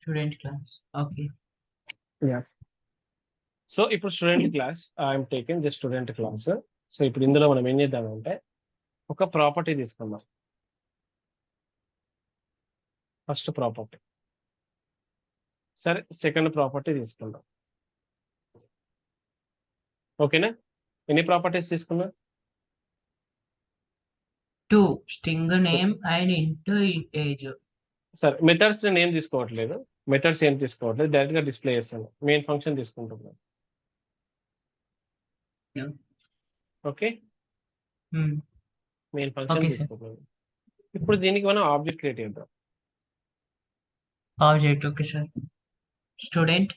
Student class. Okay. Yeah. So ఇప్పుడు student class I'm taking the student class. So ఇప్పుడు ఇందులో మనం ఏం చేద్దామంటే ఒక ప్రాపర్టీ తీసుకుందాం. ఫస్ట్ ప్రాపర్టీ, సరే సెకండ్ ప్రాపర్టీ తీసుకుందాం. ఓకేనా? ఎన్ని ప్రాపర్టీస్ తీసుకున్నా? 2. String name and int age. సరే మెథడ్స్ నేను ఏం తీసుకోవట్లేదు, మెథడ్స్ ఏం తీసుకోవట్లేదు, డైరెక్ట్ గా డిస్ప్లే చేస్తాను. మెయిన్ ఫంక్షన్ తీసుకుంటున్నాను. Yeah. Okay, main function Okay, sir. తీసుకుంటున్నాను. ఇప్పుడు దీనికి మనం ఆబ్జెక్ట్ క్రియేట్ చేద్దాం. Object. Okay, sir. Student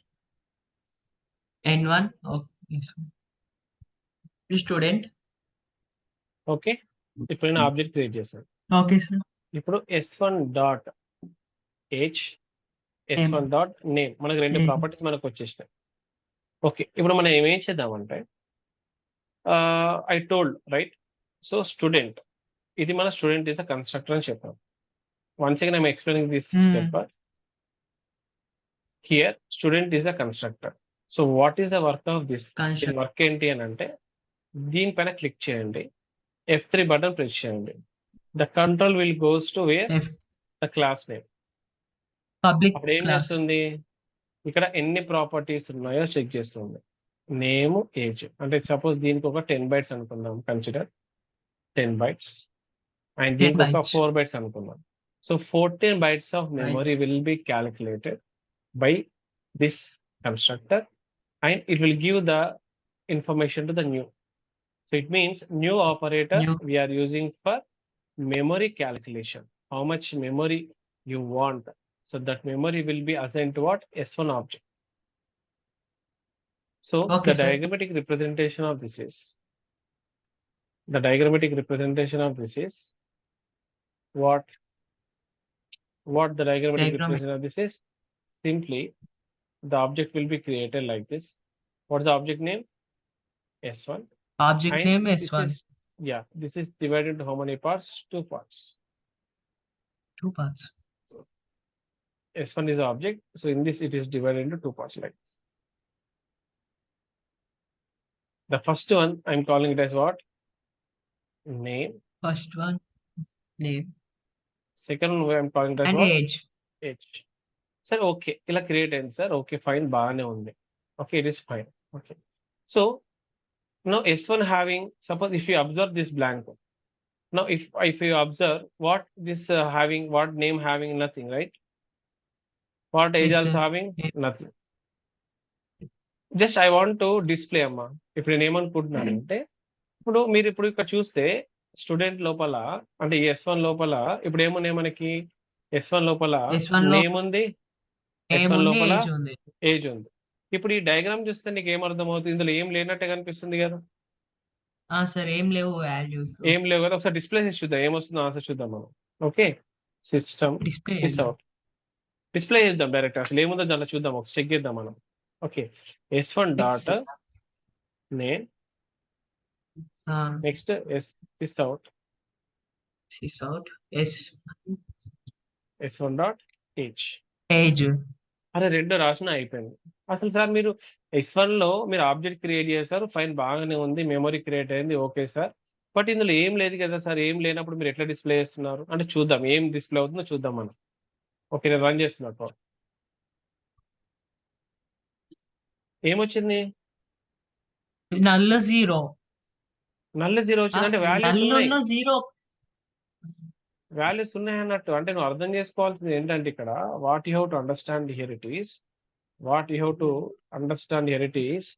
N1. Okay, sir. Student. Okay, ఇప్పుడు నేను ఆబ్జెక్ట్ క్రియేట్ చేశాను. Okay, sir. ఇప్పుడు s1 dot age, s1 dot name, మనకు రెండు Name. ప్రాపర్టీస్ మనకు వచ్చేసినాయి. ఓకే, ఇప్పుడు మనం ఏం చేద్దామంటే I told right, so student, ఇది మన స్టూడెంట్ ఈస్ అ కన్స్ట్రక్టర్ అని చెప్పాం. Once again I'm explaining this step. Here student is a constructor. So what is the work of this? Construct. Work ఏంటి అని అంటే దీనిపైన క్లిక్ చేయండి, F3 బటన్ ప్రెస్ చేయండి. The control will goes to where F. The class name. Public అప్పుడు ఏం class. చేస్తుంది, ఇక్కడ ఎన్ని ప్రాపర్టీస్ ఉన్నాయో చెక్ చేస్తుంది. నేమ్, ఏజ్, అంటే సపోజ్ దీనికి ఒక 10 bytes అనుకుందాం, కన్సిడర్ 10 bytes, అండ్ 10 దీనికి ఒక bytes. 4 bytes అనుకుందాం. So 14 bytes of memory Bytes. will be calculated by this constructor, and it will give the information to the new. So it means new operator New. we are using for memory calculation. How much memory you want, so that memory will be assigned to what? S1 object. So Okay, the sir. diagrammatic representation of this is, the diagrammatic representation of this is what the diagrammatic representation of this is, simply the object will be created like this. What's the object name? S1. Object And name this S1. is, yeah, this is divided into how many parts? 2 parts. 2 parts. S1 is the object, so in this it is divided into 2 parts like this. The first one I'm calling it as what? Name. First one name Second one I'm calling it as and what? age. Age. Sir, okay, ఇలా create అయింది sir. Okay fine, బాగానే ఉంది. Okay, it is fine. Okay, so now S1 having, suppose if you observe this blank, now if you observe what this having, what name having, nothing, right? What age Yes, also sir. having? Yeah. Nothing. Just I want to display అమ్మా. ఇప్పుడు నేను ఏమనుకుంటున్నానంటే, ఇప్పుడు మీరు ఇప్పుడు ఇక్కడ చూస్తే student లోపల, అంటే S1 లోపల ఇప్పుడు ఏమున్నాయి మనకి? S1 లోపల S1 లో నేమ్ ఉంది, name S1 ఉంది, లోపల age ఉంది. ఏజ్ ఉంది. ఇప్పుడు ఈ డయాగ్రామ్ చూస్తే నీకు ఏమర్థం అవుతుంది? ఇందులో ఏం లేనట్టే కనిపిస్తుంది కదా, సార్ ఏం లేవు వాల్యూస్. ఏం లేవు కదా. ఒకసారి డిస్ప్లే చేసి చూద్దాం, ఏమొస్తుందో ఆన్సర్ చూద్దాం మనం. Okay, system display out, display చేద్దాం డైరెక్ట్, అసలు ఏముందో దాంట్లో చూద్దాం, ఒక చెక్ చేద్దాం మనం. Okay, S1 dot name, next sys out, S1 dot age. Age. అరే రెండు రాసిన అయిపోయింది. అసలు సార్ మీరు S1 లో మీరు ఆబ్జెక్ట్ క్రియేట్ చేశారు, ఫైన్ బాగానే ఉంది, మెమరీ క్రియేట్ అయింది, ఓకే సార్. బట్ ఇందులో ఏం లేదు కదా సార్, ఏం లేనప్పుడు మీరు ఎట్లా డిస్ప్లే చేస్తున్నారు అంటే చూద్దాం ఏం డిస్ప్లే అవుతుందో చూద్దాం మనం. ఓకే, నేను రన్ చేస్తున్నట్టు ఏమొచ్చింది? నల్ 0. నల్ల 0 వచ్చింది, అంటే వాల్యూస్ ఉన్నాయి, నల్ 0. వాల్యూస్ ఉన్నాయి అన్నట్టు. అంటే నువ్వు అర్థం చేసుకోవాల్సింది ఏంటంటే ఇక్కడ what you have to understand here it is, what you have to understand here it is,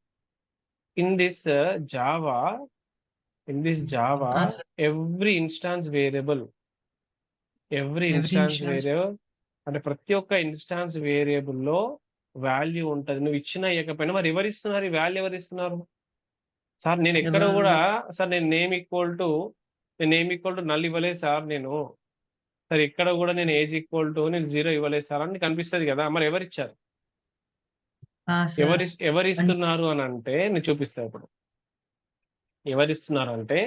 in this Java, in this Java, sir. every instance variable అంటే ప్రతి ఒక్క ఇన్స్టాన్స్ వేరియబుల్ లో వాల్యూ ఉంటది. నువ్వు ఇచ్చినా ఇవ్వకపోయినా మరి ఎవరు ఇస్తున్నారు ఈ వాల్యూ? ఎవరు ఇస్తున్నారు సార్? నేను ఎక్కడ కూడా సార్ నేను నేమ్ ఈక్వల్ టు నల్ ఇవ్వలేదు సార్ నేను. సార్ ఎక్కడ కూడా నేను ఏజ్ ఈక్వల్ టు నేను 0 ఇవ్వలేదు సార్ అని కనిపిస్తుంది కదా. మరి ఎవరు ఇచ్చారు? ఎవరు ఇస్తున్నారు అని అంటే నేను చూపిస్తా ఇప్పుడు. ఎవరిస్తున్నారు అంటే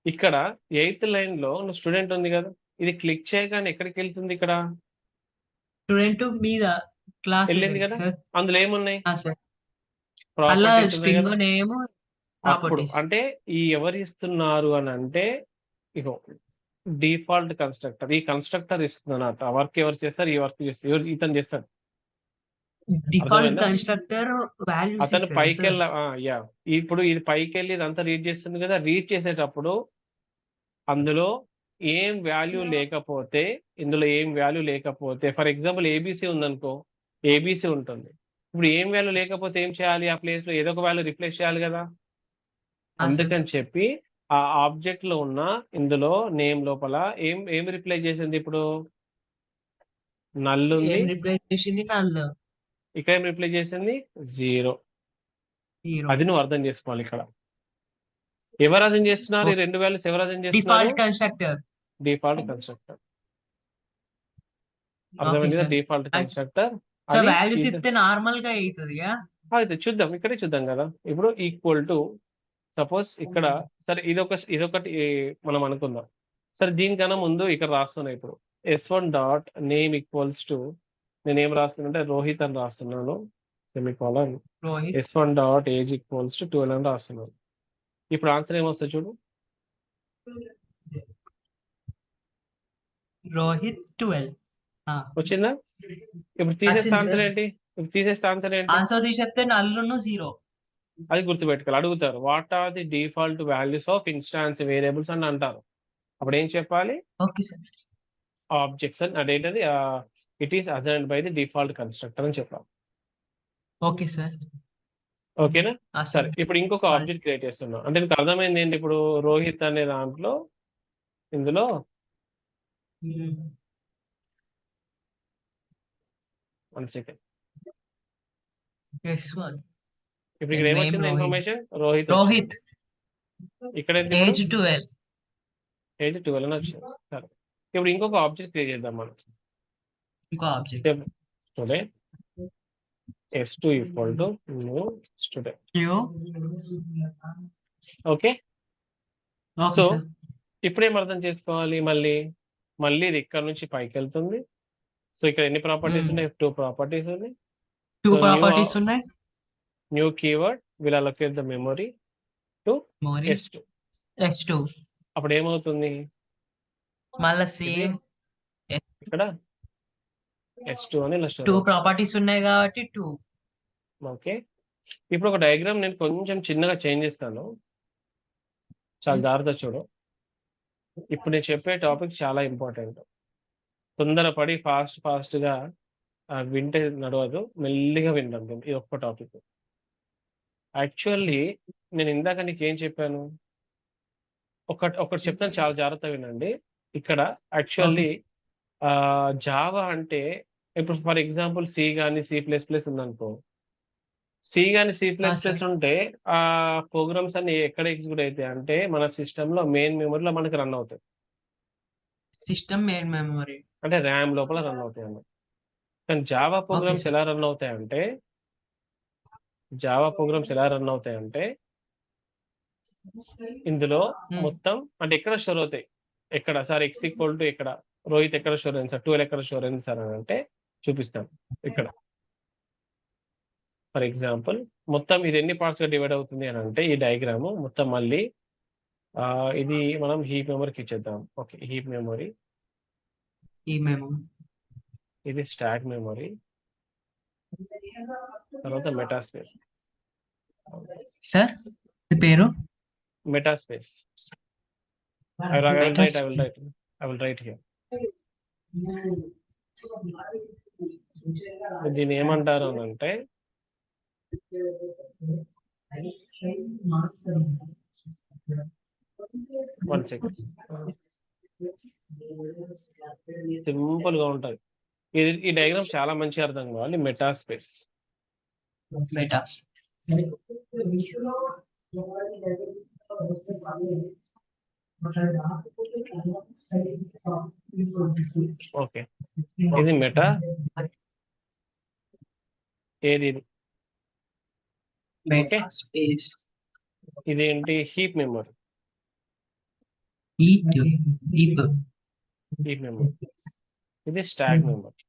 ఇక్కడ 8th లైన్ లో స్టూడెంట్ ఉంది కదా, ఇది క్లిక్ చేయగానే ఎక్కడికి వెళ్తుంది? ఇక్కడ స్టూడెంట్ మీద క్లాస్ వెళ్ళింది కదా, సార్. అందులో ఏమున్నాయి, సార్ అలా ప్రాపర్టీస్ ఉన్నాయి స్ట్రింగ్ కదా. నేమ్ అప్పుడు ప్రాపర్టీస్. అంటే ఈ ఎవరు ఇస్తున్నారు అని అంటే ఇగో డిఫాల్ట్ కన్స్ట్రక్టర్, ఈ కన్స్ట్రక్టర్ ఇస్తున్నమాట. ఆ వర్క్ ఎవరు చేస్తారు, ఈ వర్క్ చేస్తారు, ఎవరు ఇతను చేస్తాడు. డిఫాల్ట్ అర్థమైందా, కన్స్ట్రక్టర్ వాల్యూస్ అతను ఇస్తాడు పైకి సార్. వెళ్ళ యా, ఇప్పుడు ఇది పైకి వెళ్ళి ఇదంతా రీడ్ చేస్తుంది కదా, రీడ్ చేసేటప్పుడు అందులో ఏం వాల్యూ లేకపోతే, ఇందులో ఏం వాల్యూ లేకపోతే, ఫర్ ఎగ్జాంపుల్ ఏబిసి ఉందనుకో, ఏబిసి ఉంటుంది. ఇప్పుడు ఏం వాల్యూ లేకపోతే ఏం చేయాలి, ఆ ప్లేస్ లో ఏదో ఒక వాల్యూ రిప్లేస్ చేయాలి కదా. సార్ అందుకని చెప్పి ఆ ఆబ్జెక్ట్ లో ఉన్న ఇందులో నేమ్ లోపల ఏం రిప్లేస్ చేసింది, ఇప్పుడు నల్ ఉంది, ఏం రిప్లేస్ చేసింది, నల్ ఇక్కడ ఏం రిప్లేస్ చేసింది, 0. 0. అది నువ్వు అర్థం చేసుకోవాలి. ఇక్కడ ఎవరు అర్థం చేస్తున్నారు, ఈ రెండు వాల్యూస్ ఎవరు అర్థం చేస్తున్నారు, default constructor. Default constructor. Okay అర్థమైంది కదా, సార్. Default constructor. సార్ అది వాల్యూస్ ఇది ఇస్తే నార్మల్ గా అవుతుంది. అయితే చూద్దాం, ఇక్కడే చూద్దాం కదా. ఇప్పుడు ఈక్వల్ టు సపోజ్ ఇక్కడ, సరే ఇదొకటి మనం అనుకుందాం. సరే దీనికన్నా ముందు ఇక్కడ రాస్తున్నా. ఇప్పుడు S1 dot name equals to, నేను ఏం రాస్తున్నా రోహిత్ అని రాస్తున్నాను, semicolon. Rohit. S1 dot age equals to 12 అని రాస్తున్నాను. ఇప్పుడు ఆన్సర్ ఏమొస్తుంది చూడు, రోహిత్ 12. వచ్చిందా. ఇప్పుడు తీసేస్తే ఆన్సర్ ఏంటి, ఇప్పుడు తీసేస్తే ఆన్సర్ ఏంటి, ఆన్సర్ తీసేస్తే నల్లును 0. అది గుర్తుపెట్టుకోవాలి. అడుగుతారు what are the default values of instance variables అని అంటారు. అప్పుడు ఏం చెప్పాలి, ఓకే సార్. ఆబ్జెక్ట్స్ అని, అదేంటది, it is assigned by the default constructor అని చెప్పాలి. Okay sir. ఓకేనా. సరే ఇప్పుడు ఇంకొక ఆబ్జెక్ట్ క్రియేట్ చేస్తున్నాం. అంటే మీకు అర్థమైంది ఏంటి, ఇప్పుడు రోహిత్ అనే దాంట్లో ఇందులో 1 సెకండ్. S1 ఇప్పుడు ఇక్కడ ఏమొచ్చింది రోహిత్. ఇన్ఫర్మేషన్, రోహిత్ వచ్చింది. రోహిత్ ఇక్కడ ఏజ్ 12. ఏజ్ 12 అని వచ్చింది. సరే ఇప్పుడు ఇంకొక ఆబ్జెక్ట్ క్రియేట్ చేద్దాం మనం. ఇంకో object student S2 equal to new student. Okay. So ఇప్పుడు ఏం అర్థం చేసుకోవాలి, మళ్ళీ ఇది ఇక్కడ నుంచి పైకి వెళ్తుంది. సో ఇక్కడ ఎన్ని ప్రాపర్టీస్ ఉన్నాయి, 2 ప్రాపర్టీస్ ఉన్నాయి. 2 ప్రాపర్టీస్ ఉన్నాయి. New keyword will allocate the memory to S2. S2 అప్పుడు ఏమవుతుంది, మళ్ళీ సేమ్ ఇక్కడ S2 అని ఇలా 2 ప్రాపర్టీస్ ఉన్నాయి కాబట్టి 2. ఓకే. ఇప్పుడు ఒక డయాగ్రామ్ నేను కొంచెం చిన్నగా చేంజ్ చేస్తాను, చాలా జాగ్రత్త చూడు. ఇప్పుడు నేను చెప్పే టాపిక్ చాలా ఇంపార్టెంట్. తొందరపడి ఫాస్ట్గా వింటే నడవదు, మెల్లిగా వింటాం. ఇది ఒక్క టాపిక్. యాక్చువల్లీ నేను ఇందాక నీకు ఏం చెప్పాను, ఒకటి చెప్తాను, చాలా జాగ్రత్తగా వినండి. ఇక్కడ యాక్చువల్లీ జావా అంటే, ఇప్పుడు ఫర్ ఎగ్జాంపుల్ సి కానీ C++ ఉందనుకో, సి కానీ C++ ఉంటే ఆ ప్రోగ్రామ్స్ అన్ని ఎక్కడ ఎగ్జిక్యూట్ అవుతాయి అంటే మన సిస్టంలో మెయిన్ మెమరీలో మనకి రన్ అవుతాయి. సిస్టమ్ మెయిన్ మెమరీ అంటే ర్యామ్ లోపల రన్ అవుతాయి అన్నమాట. కానీ జావా ప్రోగ్రామ్స్ ఎలా రన్ అవుతాయంటే, ఇందులో మొత్తం అంటే ఎక్కడ స్టోర్ అవుతాయి, ఎక్కడ సార్ X ఈక్వల్ టు ఎక్కడ, రోహిత్ ఎక్కడ స్టోర్ అయింది సార్, 12 ఎక్కడ స్టోర్ అయింది సార్ అని అంటే చూపిస్తాను. ఇక్కడ ఫర్ ఎగ్జాంపుల్ మొత్తం ఇది ఎన్ని పార్ట్స్ గా డివైడ్ అవుతుంది అని అంటే, ఈ డయాగ్రామ్ మొత్తం మళ్ళీ ఇది మనం హీప్ మెమరీకి ఇచ్చేద్దాం. ఓకే, హీప్ మెమరీ, ఇది స్టాక్ మెమరీ, తర్వాత మెటాస్పేస్. సార్ పేరు మెటాస్పేస్. I will write here. దీన్ని ఏమంటారు అని అంటే, వన్ సెకండ్, సింపుల్ గా ఉంటది. ఈ డయాగ్రామ్ చాలా మంచిగా అర్థం కావాలి. మెటాస్పేస్, ఓకే, ఇది మెటా, ఏది స్పేస్, ఇదేంటి హీప్ మెమరీ, ఇది స్టాక్ మెమరీ.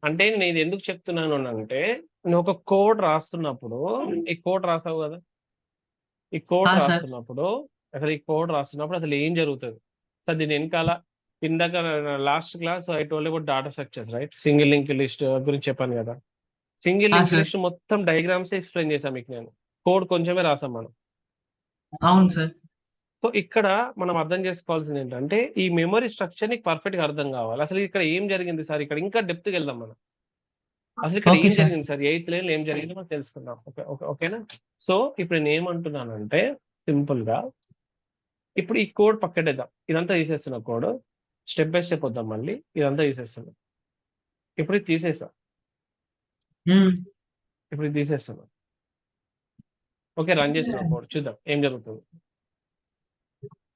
అంటే నేను ఎందుకు చెప్తున్నాను అంటే నువ్వు ఒక కోడ్ రాస్తున్నప్పుడు ఈ కోడ్ రాసావు కదా, ఈ కోడ్ సార్ రాస్తున్నప్పుడు అసలు ఈ కోడ్ రాస్తున్నప్పుడు అసలు ఏం జరుగుతుంది సార్ దీని వెనకాల ఇందాక last class I told about data structures right, single link list గురించి చెప్పాను కదా. సింగిల్ లింక్ సార్ లిస్ట్ మొత్తం డయాగ్రామ్స్ ఎక్స్ప్లెయిన్ చేశాను మీకు నేను, కోడ్ కొంచెమే రాసాం మనం. అవును సార్. సో ఇక్కడ మనం అర్థం చేసుకోవాల్సింది ఏంటంటే ఈ మెమరీ స్ట్రక్చర్ నీకు పర్ఫెక్ట్ గా అర్థం కావాలి. అసలు ఇక్కడ ఏం జరిగింది సార్, ఇక్కడ ఇంకా డెప్త్ కి వెళ్దాం మనం. అసలు ఇక్కడ ఓకే ఏం సార్. జరిగింది సార్, 8th లైన్ ఏం జరిగిందో మనం తెలుసుకుందాం. ఓకేనా. సో ఇప్పుడు నేను ఏమంటున్నానంటే సింపుల్ గా ఇప్పుడు ఈ కోడ్ పక్కడేద్దాం, ఇదంతా తీసేస్తున్నా కోడ్, స్టెప్ బై స్టెప్ వద్దాం మళ్ళీ. ఇదంతా తీసేస్తున్నా, ఇప్పుడు ఇది తీసేసా, ఇప్పుడు ఇది తీసేస్తున్నా. ఓకే, రన్ చేస్తున్నా కోడ్, చూద్దాం ఏం జరుగుతుంది.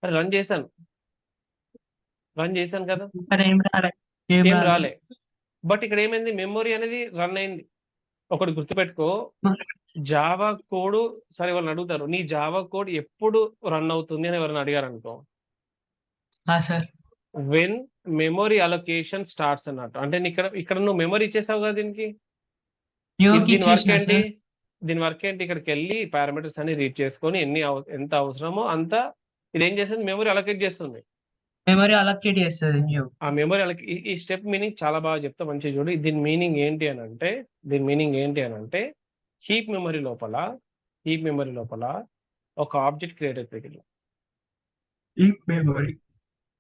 అరే రన్ చేశాను, రన్ చేశాను కదా, ఇక్కడ ఏం రాలే. ఏం రాలే. బట్ ఇక్కడ ఏమైంది, మెమొరీ అనేది రన్ అయింది. ఒకటి గుర్తుపెట్టుకో, జావా కోడ్, సరే వాళ్ళని అడుగుతారు నీ జావా కోడ్ ఎప్పుడు రన్ అవుతుంది అని ఎవరైనా అడిగారు అనుకో, sir when memory allocation starts అన్నట్టు. అంటే ఇక్కడ నువ్వు మెమొరీ ఇచ్చేసావు కదా దీనికి, దీని వర్క్ ఏంటి, దీని వర్క్ ఏంటి, ఇక్కడికి వెళ్ళి పారామీటర్స్ అన్ని రీడ్ చేసుకొని ఎంత అవసరమో అంత ఇదేం చేస్తుంది, మెమొరీ అలొకేట్ చేస్తుంది. మెమరీ అలొకేట్ చేస్తుంది న్యూ. ఆ మెమొరీ ఈ స్టెప్ మీనింగ్ చాలా బాగా చెప్తా, మంచిగా చూడు. దీని మీనింగ్ ఏంటి అని అంటే హీప్ మెమరీ లోపల ఒక ఆబ్జెక్ట్ క్రియేట్ అవుతుంది,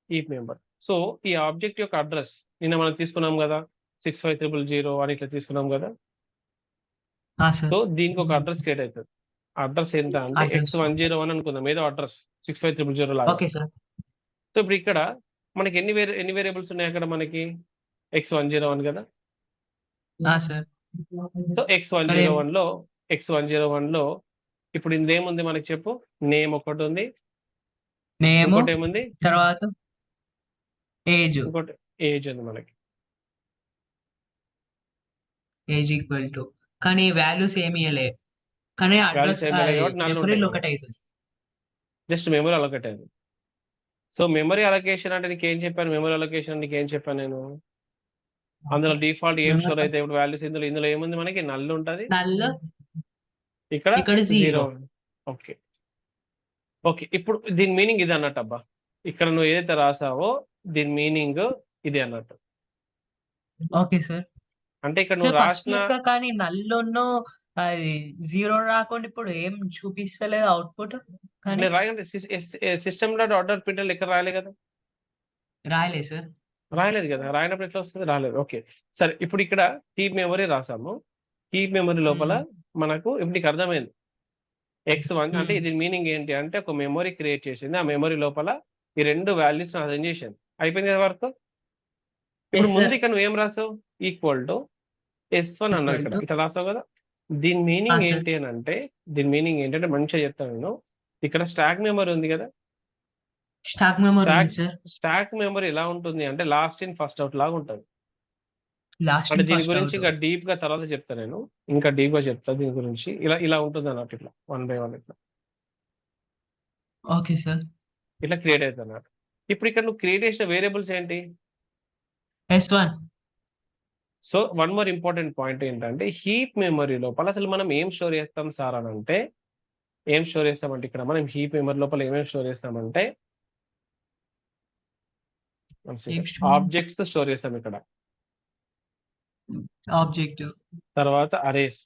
హీప్ మెంబర్. సో ఈ ఆబ్జెక్ట్ యొక్క అడ్రస్ నిన్న మనం తీసుకున్నాం కదా, 65000 అని ఇట్లా తీసుకున్నాం కదా. సో దీనికి ఒక అడ్రస్ క్రియేట్ అవుతుంది. అడ్రస్ ఎంత అంటే X101 అనుకుందాం, ఏదో అడ్రస్ 65000 లాగా. Okay sir. సో ఇప్పుడు ఇక్కడ మనకి ఎన్ని వేరియబుల్స్ ఉన్నాయి అక్కడ, మనకి X101 కదా. సార్ సో X101 లో ఇప్పుడు ఇందేముంది మనకి చెప్పు, నేమ్ ఒకటి ఉంది, నేమ్ ఇంకోటి ఏముంది, తర్వాత ఏజ్, ఇంకోటి ఏజ్ ఉంది మనకి. ఏజ్ ఈక్వల్ టు, కానీ వాల్యూస్ ఏమి ఇవ్వలే, కానీ అడ్రస్ మెమరీలో ఒకటి అవుతుంది, జస్ట్ మెమరీ అలొకేట్ అయింది. సో మెమరీ అలొకేషన్ అంటే నీకు ఏం చెప్పాను, మెమరీ అలొకేషన్ నీకు ఏం చెప్పాను నేను, అందులో డిఫాల్ట్ ఏం స్టోర్ అయితే ఇప్పుడు వాల్యూస్, ఇందులో ఏముంది మనకి నల్ ఉంటుంది, ఇక్కడ 0. ఓకే ఓకే, ఇప్పుడు దీని మీనింగ్ ఇది అన్నట్టు అబ్బా, ఇక్కడ నువ్వు ఏదైతే రాసావో దీని మీనింగ్ ఇది అన్నట్టు. Okay sir. అంటే ఇక్కడ నువ్వు రాసిన, కానీ నల్లును అది 0 రాకుండా ఇప్పుడు ఏం చూపిస్తలేదు అవుట్పుట్. కానీ రాయండి సిస్టమ్ డాట్ ఆర్డర్ ప్రింటర్ ఇక్కడ రాయలే కదా, రాయలేదు సార్, రాయలేదు కదా, రాయనప్పుడు ఎట్లా వస్తుంది, రాలేదు. ఓకే సరే, ఇప్పుడు ఇక్కడ హీప్ మెమరీ రాసాము, హీప్ మెమరీ లోపల మనకు ఇప్పుడు నీకు అర్థమైంది X1 అంటే ఇది మీనింగ్ ఏంటి అంటే ఒక మెమరీ క్రియేట్ చేసింది, ఆ మెమరీ లోపల ఈ రెండు వాల్యూస్ అరేంజ్ చేసింది, అయిపోయింది కదా వర్క్. ఇప్పుడు ముందు ఇక్కడ నువ్వు ఏం రాసావు, ఈక్వల్ టు S1 అన్నావు, ఇక్కడ ఇట్లా రాసావు కదా. దీని మీనింగ్ ఏంటి అని అంటే, దీని మీనింగ్ ఏంటంటే మంచిగా చెప్తాను నేను, ఇక్కడ స్టాక్ మెమరీ ఉంది కదా, స్టాక్ మెమరీ ఎలా ఉంటుంది అంటే లాస్ట్ ఇన్ ఫస్ట్ అవుట్ లాగా ఉంటుంది. అంటే దీని గురించి ఇంకా డీప్ గా తర్వాత చెప్తా నేను, ఇంకా డీప్ గా చెప్తా దీని గురించి. ఇలా ఉంటుంది అన్నట్టు, ఇట్లా 1 by 1 ఇట్లా. ఓకే సార్, ఇట్లా క్రియేట్ అవుతుంది అన్నట్టు. ఇప్పుడు ఇక్కడ నువ్వు క్రియేట్ చేసిన వేరియబుల్స్ ఏంటి, S1. So one more important point ఏంటంటే హీప్ మెమరీ లోపల అసలు మనం ఏం స్టోర్ చేస్తాం సార్ అని అంటే, ఏం స్టోర్ చేస్తామంటే ఇక్కడ మనం హీప్ మెమరీ లోపల ఏమేమి స్టోర్ చేస్తామంటే ఆబ్జెక్ట్స్ స్టోర్ చేస్తాం ఇక్కడ, ఆబ్జెక్ట్ తర్వాత అరేస్,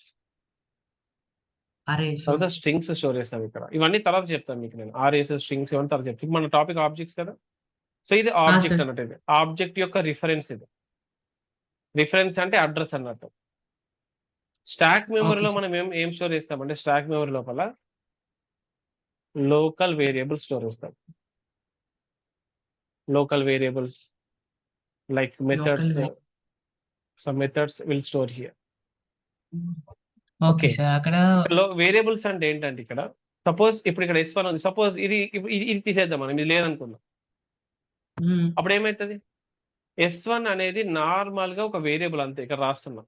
తర్వాత స్ట్రింగ్స్ స్టోర్ చేస్తాం ఇక్కడ. ఇవన్నీ తర్వాత చెప్తాను మీకు నేను, అరేస్ స్ట్రింగ్స్ ఇవన్నీ తర్వాత చెప్తాను. మన టాపిక్ ఆబ్జెక్ట్స్ కదా. సో ఇది ఆబ్జెక్ట్ అన్నట్టు, ఇది ఆబ్జెక్ట్ యొక్క రిఫరెన్స్, ఇది రిఫరెన్స్ అంటే అడ్రస్ అన్నట్టు. స్టాక్ మెమరీలో మనం ఏం స్టోర్ చేస్తామంటే స్టాక్ మెమరీ లోపల లోకల్ వేరియబుల్ స్టోర్ చేస్తాం, local variables like methods, some methods will store here. Okay sir. అక్కడ వేరియబుల్స్ అంటే ఏంటంటే ఇక్కడ సపోజ్ ఇప్పుడు ఇక్కడ S1 ఉంది, సపోజ్ ఇది తీసేద్దాం మనం, ఇది లేదనుకుందాం. అప్పుడు ఏమవుతుంది, S1 అనేది నార్మల్ గా ఒక వేరియబుల్ అంతే, ఇక్కడ రాస్తున్నాం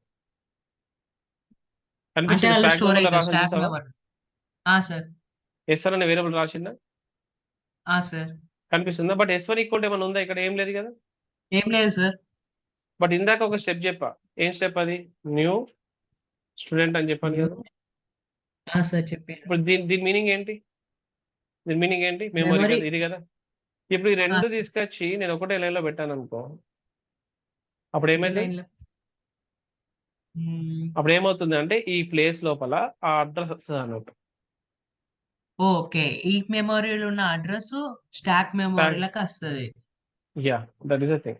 S1 అనే వేరియబుల్ రాసిందా కనిపిస్తుందా. బట్ S1 ఈక్వల్ ఏమైనా ఉందా, ఇక్కడ ఏం లేదు కదా, ఏం లేదు సార్. బట్ ఇందాక ఒక స్టెప్ చెప్పా, ఏం స్టెప్ అది? న్యూ స్టూడెంట్ అని చెప్పాను న్యూ కదా. సార్ చెప్పారు. ఇప్పుడు దీని మీనింగ్ ఏంటి? దీని మీనింగ్ ఏంటి? మెమరీ మెమరీ కదా, ఇది కదా. ఇప్పుడు ఈ రెండు సార్ తీసుకొచ్చి నేను ఒకటే లైన్ లో పెట్టాను అనుకో, అప్పుడు ఏమైంది? లైన్ లో అప్పుడు ఏమవుతుంది అంటే ఈ ప్లేస్ లోపల ఆ అడ్రస్ వస్తుంది అన్నట్టు. ఓకే. ఈ మెమరీలో ఉన్న అడ్రస్ స్టాక్ మెమరీలోకి వస్తది. Yeah, that is a thing.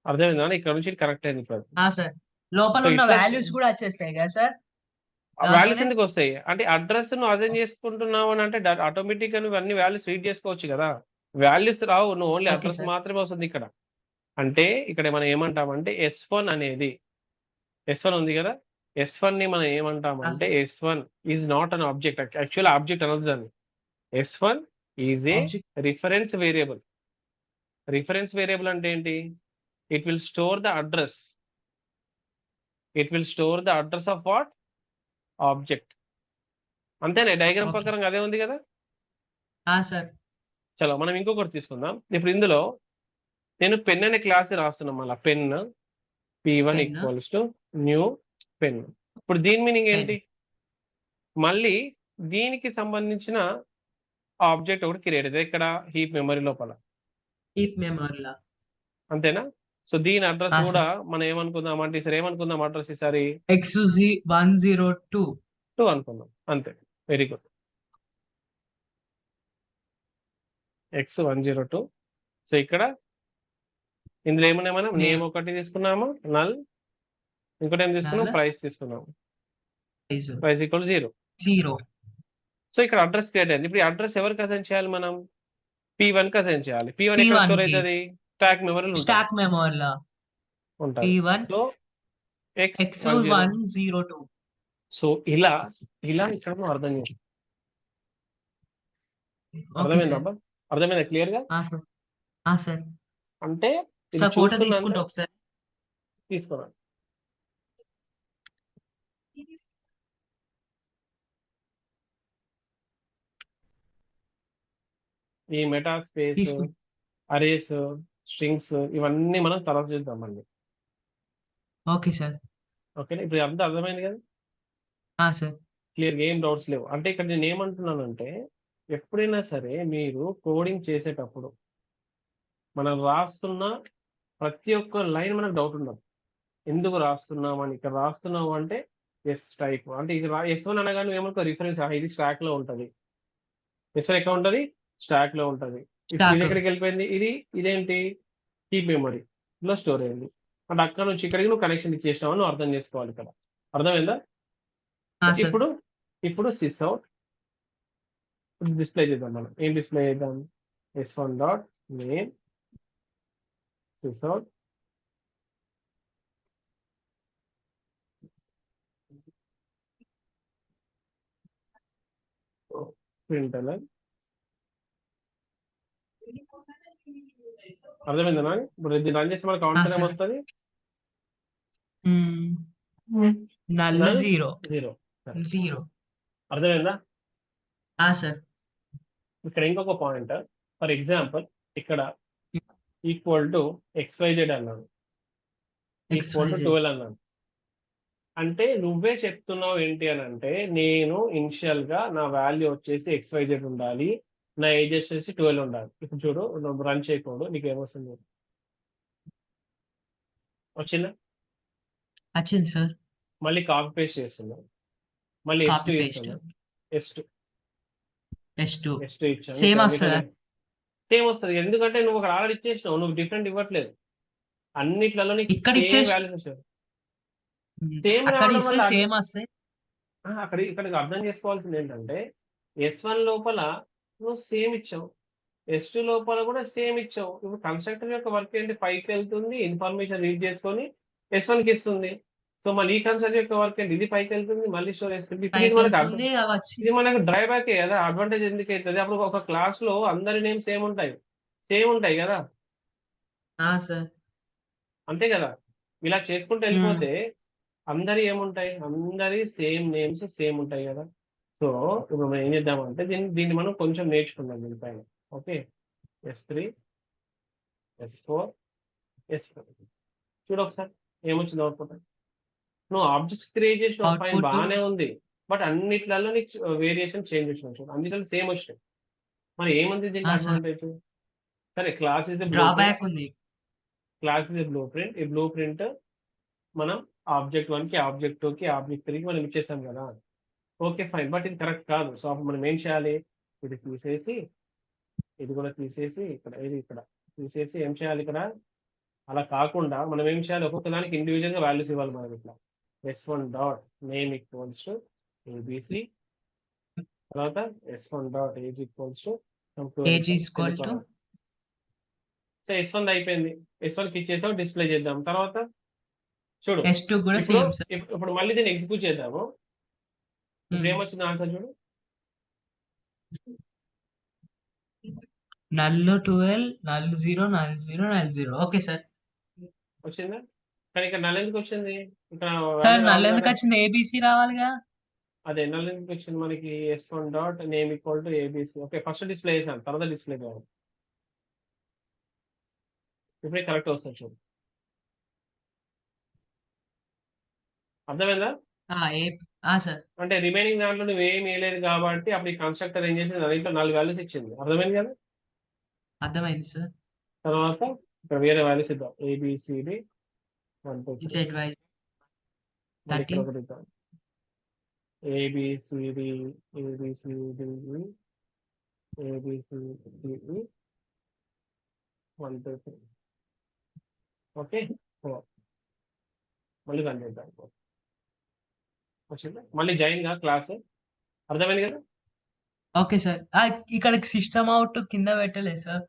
అర్థమైందా? ఇక్కడ నుంచి కనెక్ట్ అయింది ఇప్పుడు. సార్ లోపల సో ఉన్న ఇట్లా వాల్యూస్ కూడా వచ్చేస్తాయి కదా సార్ వాల్యూస్ దాంతోనే? ఎందుకు వస్తాయి అంటే అడ్రస్ నువ్వు అసైన్ చేసుకుంటున్నావు అని అంటే ఆటోమేటిక్ గా నువ్వు అన్ని వాల్యూస్ రీడ్ చేసుకోవచ్చు కదా. వాల్యూస్ రావు, నువ్వు ఓన్లీ ఓకే అడ్రస్ సార్. మాత్రమే వస్తుంది ఇక్కడ. అంటే ఇక్కడ మనం ఏమంటామంటే S1 అనేది, S1 ఉంది కదా, S1 ని మనం ఏమంటామంటే sir. S1 is not an object. Actual object అనొద్దు దాన్ని. S1 is a object reference variable. Reference variable అంటే ఏంటి? It will store the address. It will store the address of what? Object. అంతేనే, డయాగ్రామ్ ఓకే ప్రకారం అదే ఉంది కదా. Sir. చలో మనం ఇంకొకటి తీసుకుందాం. ఇప్పుడు ఇందులో నేను పెన్ అనే క్లాస్ రాస్తున్నాం, మళ్ళీ pen P1 pen equals to new pen. ఇప్పుడు దీని మీనింగ్ పెన్ ఏంటి? మళ్ళీ దీనికి సంబంధించిన ఆబ్జెక్ట్ ఒకటి క్రియేట్ అవుతుంది ఇక్కడ హీప్ మెమరీ లోపల. డీప్ మెమరీలా. అంతేనా? సో దీని అడ్రస్ కూడా సార్. మనం ఏమనుకుందాం అంటే ఈసారి ఏమనుకుందాం అడ్రస్ ఈసారి XZ102. 2 అనుకుందాం. అంతే, వెరీ గుడ్. X102. సో ఇక్కడ ఇందులో ఏమున్నాయి? మనం నేమ్ ఒకటి తీసుకున్నాము, నల్. ఇంకోటి ఏం తీసుకున్నాం? ప్రైస్ తీసుకున్నాము. Price equal 0. 0. సో ఇక్కడ అడ్రస్ క్రియేట్ అయింది. ఇప్పుడు ఈ అడ్రస్ ఎవరికి అసైన్ చేయాలి? మనం P1 కి అసైన్ చేయాలి. P1 ఎక్కడ P1 స్టోర్ కి అవుతుంది? స్టాక్ మెమరీలో స్టాక్ మెమరీలా ఉంటుంది. P1 so X102. X102. So ఇలా ఇక్కడ మనం అర్థం చేయాలి. ఓకే అర్థమైందా సార్. అబ్బా? అర్థమైందా క్లియర్ గా? సార్. సార్. అంటే ఇది సార్ ఫోటో చూస్తుందంటే తీసుకుంటా ఒకసారి. తీసుకున్నాను. ఈ మెటా స్పేస్, తీసుకుంటా. అరేస్, స్ట్రింగ్స్ ఇవన్నీ మనం తర్వాత చూద్దామండి. Okay sir. ఓకే, ఇప్పుడు అంతా అర్థమైంది కదా, సార్. క్లియర్, ఏం డౌట్స్ లేవు. అంటే ఇక్కడ నేను ఏమంటున్నానంటే ఎప్పుడైనా సరే మీరు కోడింగ్ చేసేటప్పుడు మనం రాస్తున్న ప్రతి ఒక్క లైన్ మనకు డౌట్ ఉండదు. ఎందుకు రాస్తున్నాం అని. ఇక్కడ రాస్తున్నావు అంటే ఎస్ టైప్ అంటే ఇది S1 అనగానే ఏమనుకో రిఫరెన్స్ ఇది స్టాక్ లో ఉంటుంది. S1 ఎక్కడ ఉంటుంది? స్టాక్ లో ఉంటుంది. ఇప్పుడు ఇది ఎక్కడికి వెళ్ళిపోయింది? ఇదేంటి? కీప్ మెమరీ లో స్టోర్ అయింది. అంటే అక్కడ నుంచి ఇక్కడికి నువ్వు కనెక్షన్ ఇచ్చేసావు నువ్వు అర్థం చేసుకోవాలి ఇక్కడ. అర్థమైందా? ఇప్పుడు సిస్ అవుట్ డిస్ప్లే చేద్దాం. మనం ఏం డిస్ప్లే చేద్దాం? S1 dot name sys out println. అర్థమైందా? ఇప్పుడు దీన్ని రన్ చేస్తే మనకు ఆన్సర్ సార్. ఏమొస్తుంది? Null Null 0. 0. 0. అర్థమైందా? సార్. ఇక్కడ ఇంకొక పాయింట్, ఫర్ ఎగ్జాంపుల్ ఇక్కడ ఈక్వల్ టు XYZ అన్నాను, ఈక్వల్ టు 12 అన్నాను. అంటే నువ్వే చెప్తున్నావు ఏంటి అని అంటే నేను ఇనిషియల్ గా నా వాల్యూ వచ్చేసి XYZ ఉండాలి, నా ఏజ్ వచ్చేసి 12 ఉండాలి. ఇప్పుడు చూడు, నువ్వు రన్ చేయకూడదు, నీకు ఏమొస్తుంది? వచ్చిందా? వచ్చింది సార్. మళ్ళీ కాపీ పేస్ట్ చేస్తున్నావు, మళ్ళీ కాపీ S2 పేస్ట్. ఇస్తున్నావు. S2 ఇచ్చాను. సేమ్ వస్తుందా? సేమ్ వస్తుంది, ఎందుకంటే నువ్వు అక్కడ ఆల్రెడీ ఇచ్చేసినావు, నువ్వు డిఫరెంట్ ఇవ్వట్లేదు. అన్నిట్లలో నీకు ఇక్కడ సేమ్ ఇచ్చేసి వాల్యూస్ వచ్చాయి. సేమ్ అక్కడ రావడం ఇస్తే వల్ల సేమ్ వస్తాయి. ఇక్కడికి అర్థం చేసుకోవాల్సింది ఏంటంటే S1 లోపల నువ్వు సేమ్ ఇచ్చావు, S2 లోపల కూడా సేమ్ ఇచ్చావు. ఇప్పుడు కన్స్ట్రక్టర్ యొక్క వర్క్ ఏంటి? పైకి వెళ్తుంది, ఇన్ఫర్మేషన్ రీడ్ చేసుకొని S1 కి ఇస్తుంది. సో మళ్ళీ ఈ కన్స్ట్రక్టర్ యొక్క వర్క్ ఏంటి? ఇది పైకి వెళ్తుంది, మళ్ళీ స్టోర్ చేస్తుంది. ఇప్పుడు పైకి ఇది మనకు వెళ్తుంది అవ్వచ్చు. ఇది మనకు డ్రైబ్యాక్ కదా, అడ్వాంటేజ్ ఎందుకు అవుతుంది? అప్పుడు ఒక క్లాస్ లో అందరి నేమ్ సేమ్ ఉంటాయి కదా. సార్. అంతే కదా. ఇలా చేసుకుంటూ వెళ్ళిపోతే అందరి ఏముంటాయి? అందరి సేమ్ నేమ్స్ సేమ్ ఉంటాయి కదా. సో ఇప్పుడు మనం ఏం చేద్దామంటే దీన్ని మనం కొంచెం నేర్చుకుందాం దీనిపైన. ఓకే, S3 S4 ఎస్ చూడు ఒకసారి ఏమొచ్చింది అవుట్పుట్. నువ్వు ఆబ్జెక్ట్స్ క్రియేట్ చేసిన ఫైన్ అవుట్పుట్ బాగానే ఉంది, బట్ అన్నిట్లలో నీకు వేరియేషన్ చేంజ్ వచ్చినాయి చూడు, అన్నిట్లో సేమ్ వచ్చినాయి. మరి ఏముంది దీనికి సార్ అడ్వాంటేజ్? సరే class is blueprint, drawback ఉంది. Class is blueprint. ఈ బ్లూ ప్రింట్ మనం ఆబ్జెక్ట్ 1కి ఆబ్జెక్ట్ 2కి ఆబ్జెక్ట్ 3కి మనం ఇచ్చేసాం కదా, ఓకే ఫైన్, బట్ ఇది కరెక్ట్ కాదు. సో అప్పుడు మనం ఏం చేయాలి, ఇది తీసేసి ఇది కూడా తీసేసి ఇక్కడ తీసేసి ఏం చేయాలి ఇక్కడ, అలా కాకుండా మనం ఏం చేయాలి, ఒక్కొక్క దానికి ఇండివిజువల్గా వాల్యూస్ ఇవ్వాలి మనం. ఇట్లా s1 dot name equals to ABC, తర్వాత s1 dot age equals to age equal to so s1 అయిపోయింది, s1కి ఇచ్చేసాం, డిస్ప్లే చేద్దాం. తర్వాత చూడు S2 కూడా ఇప్పుడు సేమ్ సార్. ఇప్పుడు మళ్ళీ దీన్ని ఎగ్జిక్యూట్ చేద్దాము. ఇప్పుడు ఏమొచ్చింది ఆన్సర్ చూడు, null 12 null 0 null 0 null 0. Okay sir. వచ్చిందా? కానీ ఇక్కడ నల్ ఎందుకు వచ్చింది, ఇక్కడ సార్ value నల్ రావాలి ఎందుకు కదా. వచ్చింది? ఏబిసి రావాలిగా. అదే నల్ ఎందుకు వచ్చింది మనకి, s1 dot name equal to ABC. Okay first display చేసాను, తర్వాత డిస్ప్లే చేయాలి. ఇప్పుడే కరెక్ట్ వస్తుంది చూడు, అర్థమైందా? సార్ అంటే రిమైనింగ్ దాంట్లో నువ్వు ఏం వేయలేదు కాబట్టి అప్పుడు ఈ కన్స్ట్రక్టర్ ఏం చేసింది, దాంట్లో 4 వాల్యూస్ ఇచ్చింది. అర్థమైంది కదా. అర్థమైంది సార్. తర్వాత ఇక్కడ వేరే వాల్యూస్ ఇద్దాం, ఏబిసిడి 1 2 3. జెడ్ వై మళ్ళీ ఇక్కడ 13 ఒకటి ఇద్దాం, ఏబిసిడి ఏబిసిడి ఏబిసిడి 1 2 3. ఓకే మళ్ళీ రన్ చేద్దాం. వచ్చిందా? మళ్ళీ జాయిన్ గా క్లాస్, అర్థమైంది కదా. Okay sir. ఇక్కడ సిస్టమ్ అవుట్ కింద పెట్టలేదు సార్.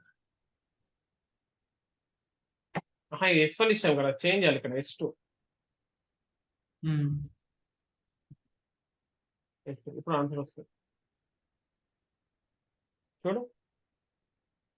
s1 ఇచ్చాం కదా, చేంజ్ చేయాలి ఇక్కడ s2. ఇప్పుడు ఆన్సర్ వస్తుంది చూడు.